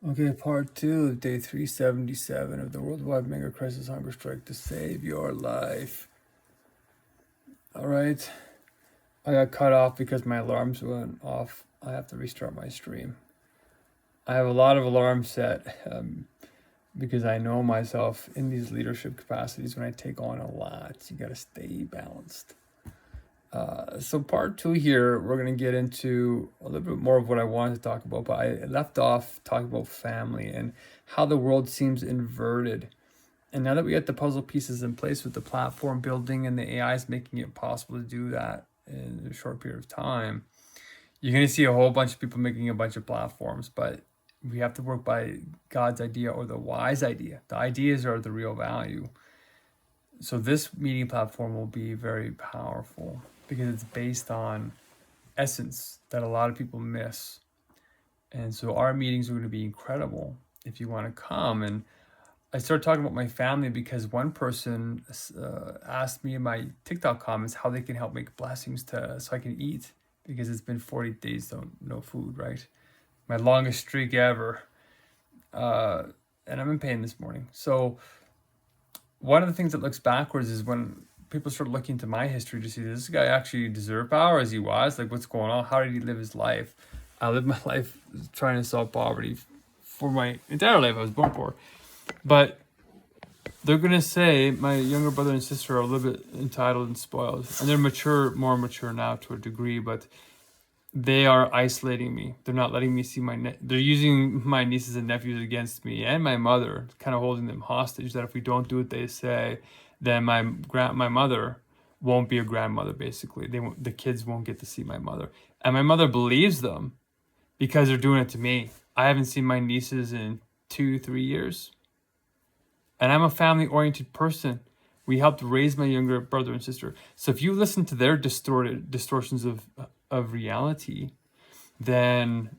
Okay, part two of day 377 of the Worldwide Megacrisis Hungerstrike to save your life. All right, I got cut off because my alarms went off. I have to restart my stream. I have a lot of alarms set because I know myself in these leadership capacities. When I take on a lot, you got to stay balanced. So part two here, we're going to get into a little bit more of what I wanted to talk about, but I left off talking about family and how the world seems inverted. And now that we got the puzzle pieces in place with the platform building and the AI is making it possible to do that in a short period of time, you're going to see a whole bunch of people making a bunch of platforms, but we have to work by God's idea or the wise idea. The ideas are the real value. So this meeting platform will be very powerful because it's based on essence that a lot of people miss. And so our meetings are going to be incredible if you want to come. And I started talking about my family because one person asked me in my TikTok comments how they can help make blessings so I can eat, because it's been 40 days no food, right? My longest streak ever. And I'm in pain this morning. So one of the things that looks backwards is when people start looking to my history to see, does this guy actually deserve power as he was? Like, what's going on? How did he live his life? I lived my life trying to solve poverty for my entire life. I was born poor. But they're going to say my younger brother and sister are a little bit entitled and spoiled. And they're more mature now to a degree, but they are isolating me. They're not letting me see they're using my nieces and nephews against me and my mother, kind of holding them hostage, that if we don't do what they say, then my mother won't be a grandmother, basically. The kids won't get to see my mother. And my mother believes them because they're doing it to me. I haven't seen my nieces in 2-3 years. And I'm a family-oriented person. We helped raise my younger brother and sister. So if you listen to their distortions of reality, then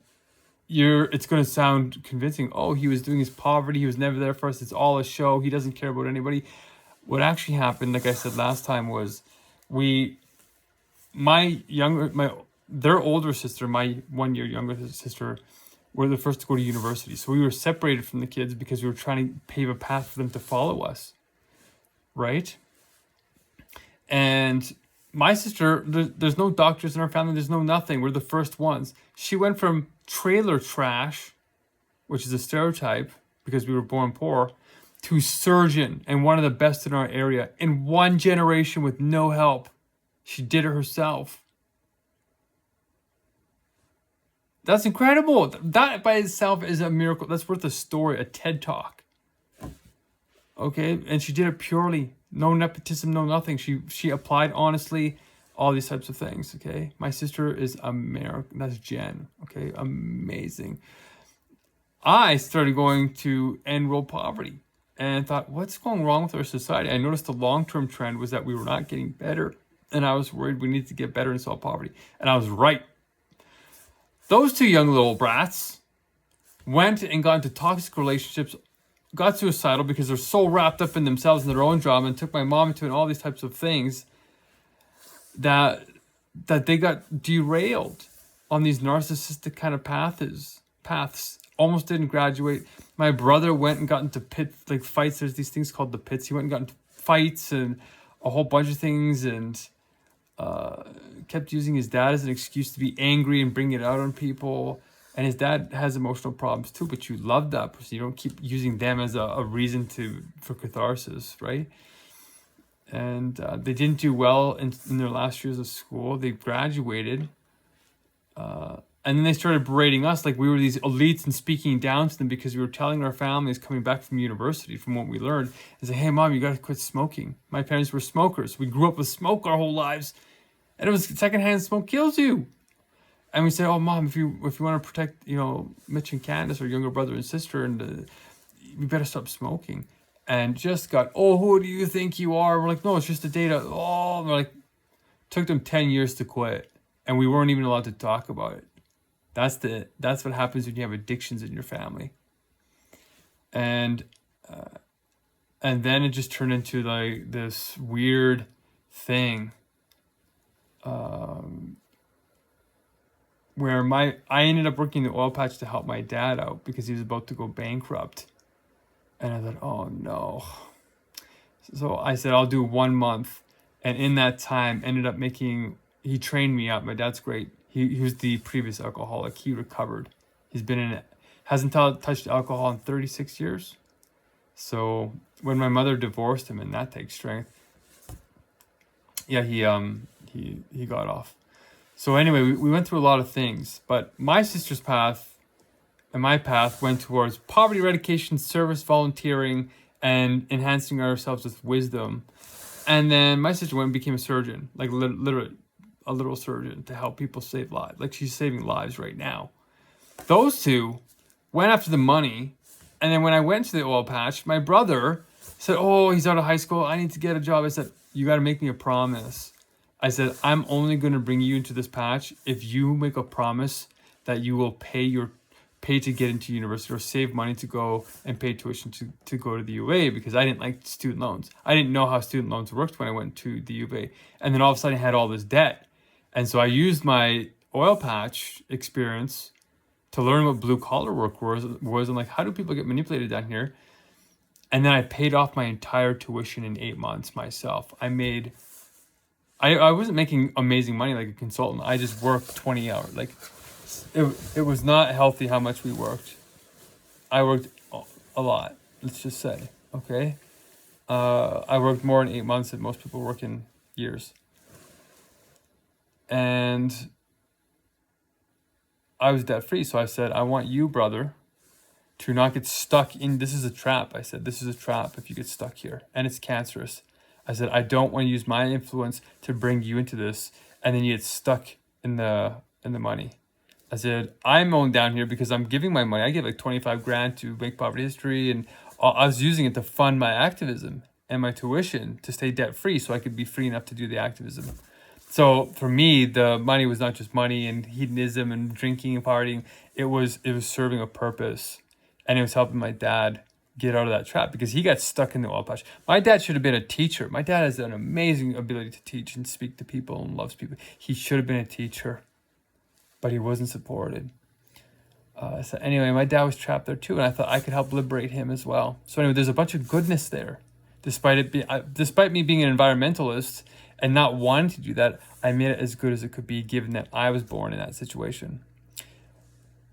it's going to sound convincing. Oh, he was doing his poverty. He was never there for us. It's all a show. He doesn't care about anybody. What actually happened, like I said last time, was their older sister, my 1 year younger sister, were the first to go to university. So we were separated from the kids because we were trying to pave a path for them to follow us, right? And my sister, there's no doctors in our family. There's no nothing. We're the first ones. She went from trailer trash, which is a stereotype because we were born poor, to surgeon and one of the best in our area in one generation with no help. She did it herself. That's incredible. That by itself is a miracle. That's worth a story, a TED Talk. Okay, and she did it purely. No nepotism, no nothing. She applied honestly, all these types of things, okay? My sister is American. That's Jen, okay? Amazing. I started going to end world poverty and thought, what's going wrong with our society? I noticed the long-term trend was that we were not getting better, and I was worried we needed to get better and solve poverty. And I was right. Those two young little brats went and got into toxic relationships, got suicidal because they're so wrapped up in themselves and their own drama, and took my mom into all these types of things that they got derailed on these narcissistic kind of paths. Almost didn't graduate. My brother went and got into fights. There's these things called the pits. He went and got into fights and a whole bunch of things, and kept using his dad as an excuse to be angry and bring it out on people. And his dad has emotional problems too, but you love that person. You don't keep using them as a reason for catharsis, right? And they didn't do well in their last years of school. They graduated. And then they started berating us like we were these elites and speaking down to them because we were telling our families coming back from university, from what we learned, and say, hey, Mom, you got to quit smoking. My parents were smokers. We grew up with smoke our whole lives. And it was secondhand smoke kills you. And we said, oh, Mom, if you want to protect, Mitch and Candace, our younger brother and sister, and we better stop smoking. And just got, oh, who do you think you are? We're like, no, it's just a data. Oh, we're like, took them 10 years to quit. And we weren't even allowed to talk about it. That's what happens when you have addictions in your family. And then it just turned into like this weird thing. where I ended up working the oil patch to help my dad out because he was about to go bankrupt. And I thought, oh no. So I said, I'll do 1 month. And in that time, ended up he trained me up. My dad's great. He was the previous alcoholic. He recovered. He's been in it. Hasn't touched alcohol in 36 years. So when my mother divorced him, and that takes strength, yeah, he got off. So anyway, we went through a lot of things, but my sister's path and my path went towards poverty eradication, service volunteering, and enhancing ourselves with wisdom. And then my sister went and became a surgeon, like literally a literal surgeon to help people save lives. Like she's saving lives right now. Those two went after the money. And then when I went to the oil patch, my brother said, oh, he's out of high school. I need to get a job. I said, you got to make me a promise. I said, I'm only going to bring you into this patch if you make a promise that you will pay to get into university or save money to go and pay tuition to go to the UA, because I didn't like student loans. I didn't know how student loans worked when I went to the UA. And then all of a sudden I had all this debt. And so I used my oil patch experience to learn what blue collar work was and like, how do people get manipulated down here? And then I paid off my entire tuition in 8 months myself. I wasn't making amazing money like a consultant. I just worked 20 hours. Like it was not healthy how much we worked. I worked a lot, let's just say, okay? I worked more in 8 months than most people work in years. And I was debt free. So I said, I want you, brother, to not get stuck in, this is a trap. I said, this is a trap if you get stuck here, and it's cancerous. I said, I don't want to use my influence to bring you into this, and then you get stuck in the money. I said, I'm only down here because I'm giving my money. I gave like 25 grand to Make Poverty History, and I was using it to fund my activism and my tuition to stay debt free so I could be free enough to do the activism. So for me, the money was not just money and hedonism and drinking and partying. It was serving a purpose, and it was helping my dad get out of that trap because he got stuck in the oil patch. My dad should have been a teacher. My dad has an amazing ability to teach and speak to people and loves people. He should have been a teacher, but he wasn't supported. So anyway, my dad was trapped there too, and I thought I could help liberate him as well. So anyway, there's a bunch of goodness there. Despite me being an environmentalist and not wanting to do that, I made it as good as it could be, given that I was born in that situation.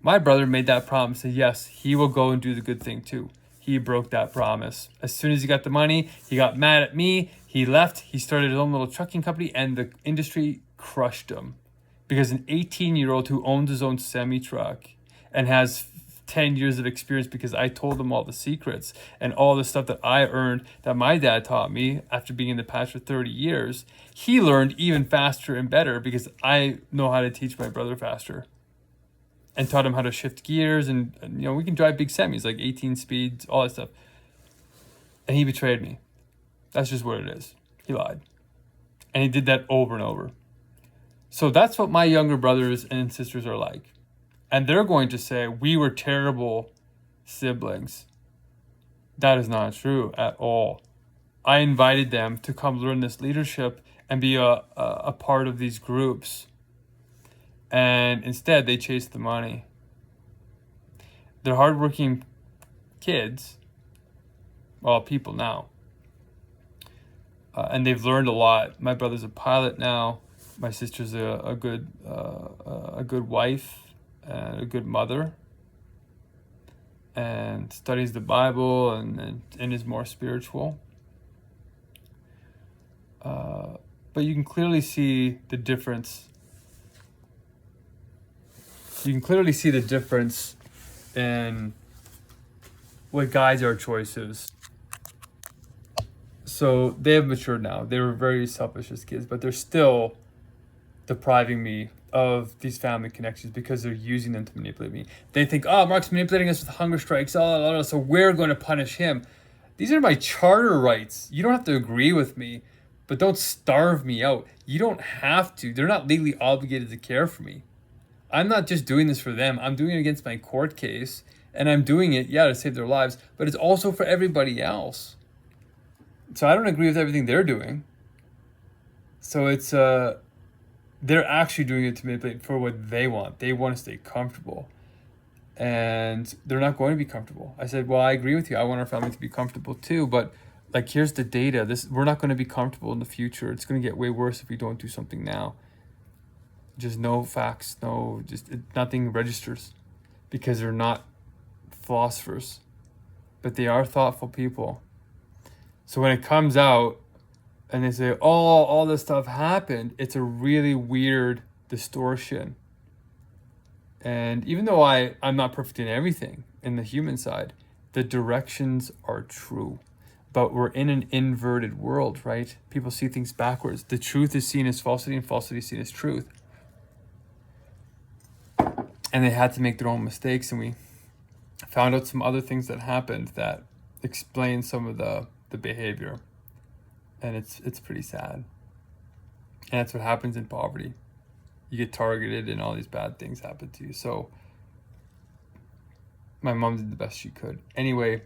My brother made that promise, said yes, he will go and do the good thing too. He broke that promise. As soon as he got the money, he got mad at me. He left. He started his own little trucking company, and the industry crushed him. Because an 18-year-old who owns his own semi-truck and has 10 years of experience, because I told him all the secrets and all the stuff that I earned that my dad taught me after being in the patch for 30 years, he learned even faster and better because I know how to teach my brother faster. And taught him how to shift gears, and we can drive big semis, like 18 speeds, all that stuff. And he betrayed me. That's just what it is. He lied. And he did that over and over. So that's what my younger brothers and sisters are like. And they're going to say, we were terrible siblings. That is not true at all. I invited them to come learn this leadership and be a part of these groups. And instead, they chase the money. They're hardworking kids, well, people now. And they've learned a lot. My brother's a pilot now. My sister's a good wife and a good mother, and studies the Bible and is more spiritual. But you can clearly see the difference. You can clearly see the difference in what guides our choices. So they have matured now. They were very selfish as kids, but they're still depriving me of these family connections because they're using them to manipulate me. They think, oh, Mark's manipulating us with hunger strikes, so we're going to punish him. These are my charter rights. You don't have to agree with me, but don't starve me out. You don't have to. They're not legally obligated to care for me. I'm not just doing this for them. I'm doing it against my court case, and I'm doing it, to save their lives, but it's also for everybody else. So I don't agree with everything they're doing. So it's they're actually doing it to manipulate for what they want. They want to stay comfortable. And they're not going to be comfortable. I said, well, I agree with you. I want our family to be comfortable too, but like, here's the data. We're not going to be comfortable in the future. It's going to get way worse if we don't do something now. Just no facts, nothing registers, because they're not philosophers, but they are thoughtful people. So when it comes out and they say, oh, all this stuff happened, it's a really weird distortion. And even though I'm not perfect in everything in the human side, the directions are true. But we're in an inverted world, right? People see things backwards. The truth is seen as falsity and falsity is seen as truth. And they had to make their own mistakes, and we found out some other things that happened that explain some of the behavior. And it's pretty sad. And that's what happens in poverty. You get targeted and all these bad things happen to you. So my mom did the best she could. Anyway,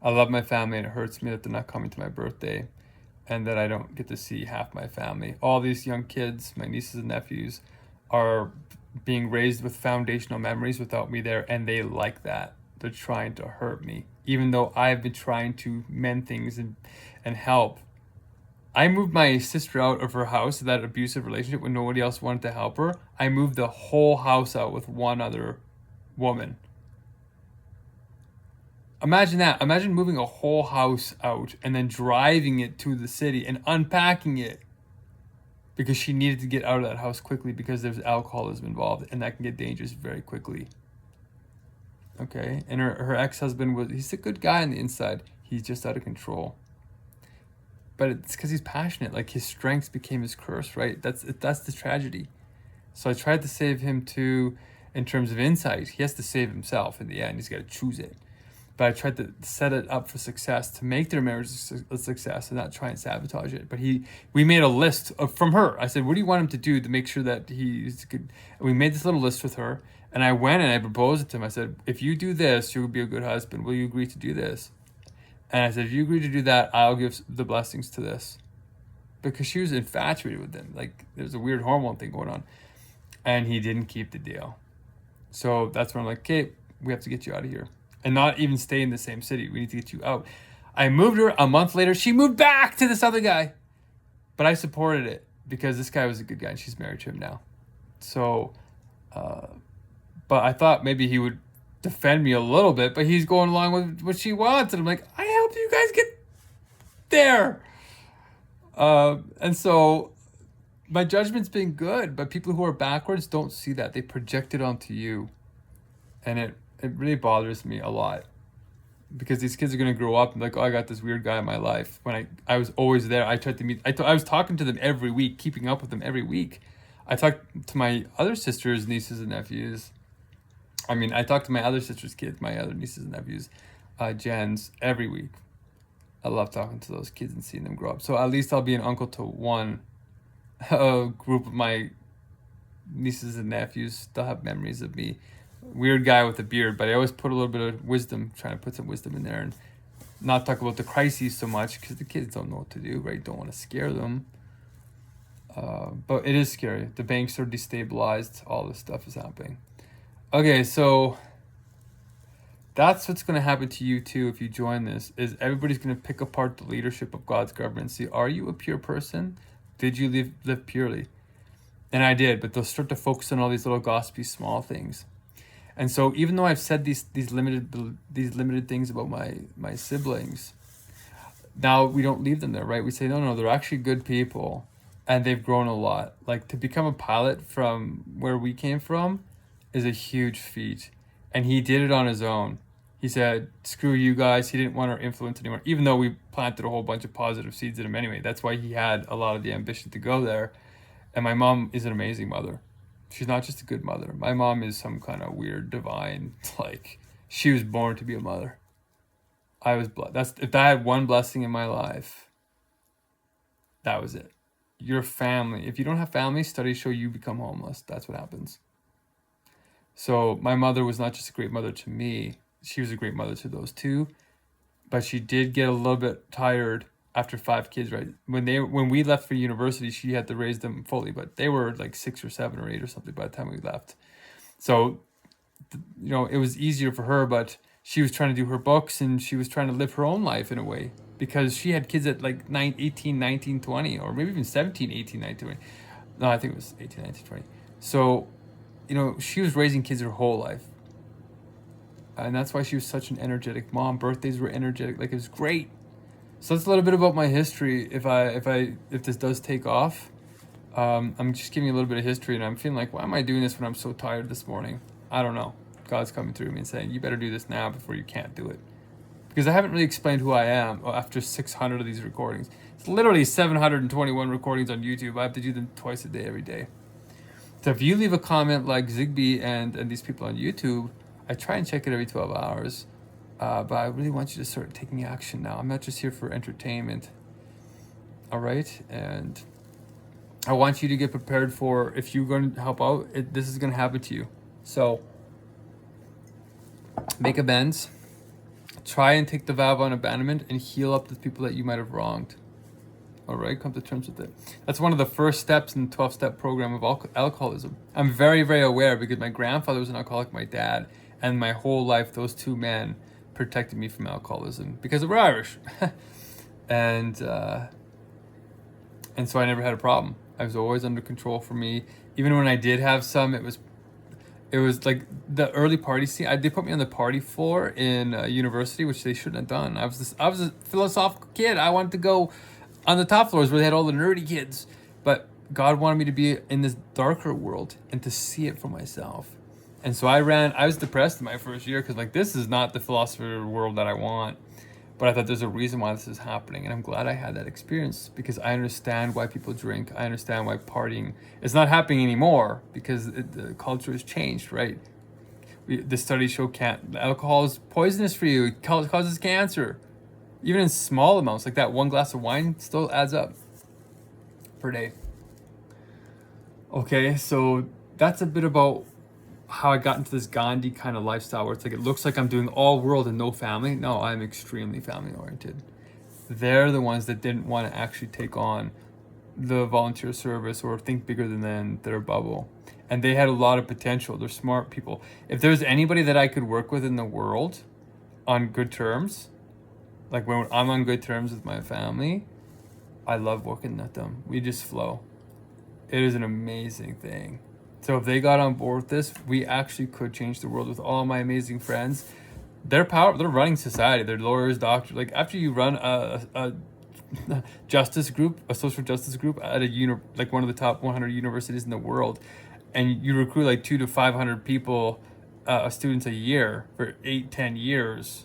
I love my family, and it hurts me that they're not coming to my birthday and that I don't get to see half my family. All these young kids, my nieces and nephews, are being raised with foundational memories without me there, and they like that. They're trying to hurt me, even though I've been trying to mend things and help. I moved my sister out of her house, that abusive relationship when nobody else wanted to help her. I moved the whole house out with one other woman. Imagine that. Imagine moving a whole house out and then driving it to the city and unpacking it because she needed to get out of that house quickly because there's alcoholism involved, and that can get dangerous very quickly. Okay, and her ex-husband he's a good guy on the inside. He's just out of control. But it's because he's passionate. Like, his strengths became his curse, right? That's the tragedy. So I tried to save him too in terms of insight. He has to save himself in the end. He's got to choose it. But I tried to set it up for success, to make their marriage a success and not try and sabotage it. But we made a list from her. I said, what do you want him to do to make sure that he's good? And we made this little list with her. And I went and I proposed it to him. I said, if you do this, you'll be a good husband. Will you agree to do this? And I said, if you agree to do that, I'll give the blessings to this. Because she was infatuated with him. Like, there's a weird hormone thing going on. And he didn't keep the deal. So that's when I'm like, okay, we have to get you out of here. And not even stay in the same city. We need to get you out. I moved her. A month later, she moved back to this other guy. But I supported it because this guy was a good guy and she's married to him now. So, but I thought maybe he would defend me a little bit, but he's going along with what she wants. And I'm like, I helped you guys get there. And so my judgment's been good, but people who are backwards don't see that. They project it onto you. And it really bothers me a lot, because these kids are going to grow up and be like, oh, I got this weird guy in my life. When I was always there. I tried to meet, I was talking to them every week, keeping up with them every week. I talked to my other sisters, nieces and nephews. I talked to my other sister's kids, my other nieces and nephews, Jen's, every week. I love talking to those kids and seeing them grow up. So at least I'll be an uncle to one group of my nieces and nephews. They'll have memories of me. Weird guy with a beard, but I always put a little bit of wisdom, trying to put some wisdom in there and not talk about the crises so much, because the kids don't know what to do, right? Don't want to scare them. But it is scary. The banks are destabilized. All this stuff is happening. Okay, so that's what's going to happen to you too if you join this, is everybody's going to pick apart the leadership of God's government. See, are you a pure person? Did you live purely? And I did, but they'll start to focus on all these little gossipy small things. And so even though I've said these limited things about my siblings, now we don't leave them there, right? We say, no, they're actually good people and they've grown a lot. Like, to become a pilot from where we came from is a huge feat. And he did it on his own. He said, screw you guys. He didn't want our influence anymore, even though we planted a whole bunch of positive seeds in him anyway. That's why he had a lot of the ambition to go there. And my mom is an amazing mother. She's not just a good mother. My mom is some kind of weird divine, like, she was born to be a mother. I was blessed. If I had one blessing in my life, that was it. Your family. If you don't have family, studies show you become homeless. That's what happens. So my mother was not just a great mother to me. She was a great mother to those two. but she did get a little bit tired after 5 kids, right? When we left for university, she had to raise them fully, but they were like 6 or 7 or 8 or something by the time we left. So, it was easier for her, but she was trying to do her books and she was trying to live her own life in a way because she had kids at like 9, 18, 19, 20, or maybe even 17, 18, 19, 20. No, I think it was 18, 19, 20. So, she was raising kids her whole life. And that's why she was such an energetic mom. Birthdays were energetic. Like, it was great. So that's a little bit about my history. If this does take off, I'm just giving you a little bit of history, and I'm feeling like, why am I doing this when I'm so tired this morning? I don't know. God's coming through me and saying, you better do this now before you can't do it. Because I haven't really explained who I am after 600 of these recordings. It's literally 721 recordings on YouTube. I have to do them twice a day, every day. So if you leave a comment like Zigbee and these people on YouTube, I try and check it every 12 hours. But I really want you to start taking action now. I'm not just here for entertainment. All right? And I want you to get prepared for, if you're going to help out, this is going to happen to you. So make amends. Try and take the vow of abandonment and heal up the people that you might have wronged. All right? Come to terms with it. That's one of the first steps in the 12-step program of alcoholism. I'm very, very aware because my grandfather was an alcoholic, my dad, and my whole life, those two men protected me from alcoholism because we're Irish. and so I never had a problem. I was always under control for me. Even when I did have some, it was like the early party scene. They put me on the party floor in university, which they shouldn't have done. I was a philosophical kid. I wanted to go on the top floors where they had all the nerdy kids. But God wanted me to be in this darker world and to see it for myself. And so I was depressed in my first year because, like, this is not the philosopher world that I want. But I thought there's a reason why this is happening. And I'm glad I had that experience because I understand why people drink. I understand why partying is not happening anymore because the culture has changed, right? The studies show alcohol is poisonous for you. It causes cancer. Even in small amounts, like that one glass of wine still adds up per day. Okay, so that's a bit about how I got into this Gandhi kind of lifestyle where it's like it looks like I'm doing all world and no family. No, I'm extremely family oriented. They're the ones that didn't want to actually take on the volunteer service or think bigger than their bubble. And they had a lot of potential. They're smart people. If there's anybody that I could work with in the world on good terms, like when I'm on good terms with my family, I love working with them. We just flow. It is an amazing thing. So if they got on board with this, we actually could change the world with all my amazing friends. They're running society. They're lawyers, doctors. Like after you run a justice group, a social justice group at like one of the top 100 universities in the world, and you recruit like 200 to 500 people, students a year for 8-10 years,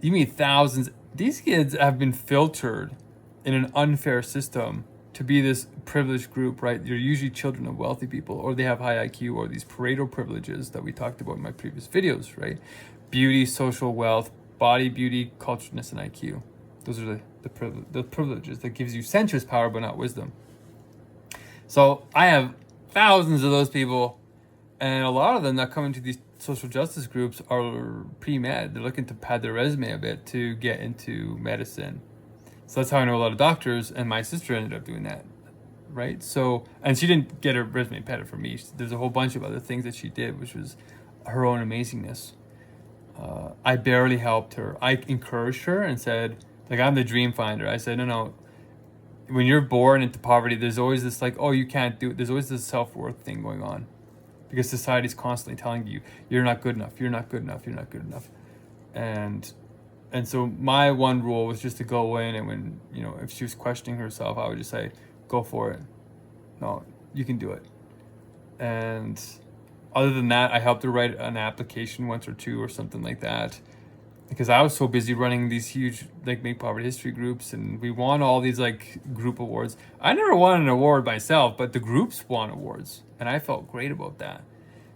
you meet thousands. These kids have been filtered in an unfair system to be this privileged group, right? They're usually children of wealthy people, or they have high IQ, or these Pareto privileges that we talked about in my previous videos, right? Beauty, social wealth, body, beauty, culturedness, and IQ. Those are the privileges that gives you sensuous power, but not wisdom. So I have thousands of those people, and a lot of them that come into these social justice groups are pre-med. They're looking to pad their resume a bit to get into medicine. So that's how I know a lot of doctors, and my sister ended up doing that, right? So, and she didn't get her resume padded for me. There's a whole bunch of other things that she did, which was her own amazingness. I barely helped her. I encouraged her and said, like, I'm the dream finder. I said, no. When you're born into poverty, there's always this like, oh, you can't do it. There's always this self-worth thing going on because society's constantly telling you, you're not good enough. You're not good enough. You're not good enough. And so my one rule was just to go in, and when, if she was questioning herself, I would just say, go for it. No, you can do it. And other than that, I helped her write an application once or two or something like that, because I was so busy running these huge, like, Make Poverty History groups, and we won all these, like, group awards. I never won an award myself, but the groups won awards, and I felt great about that,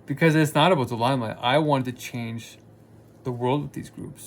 because it's not about the limelight. I wanted to change the world with these groups.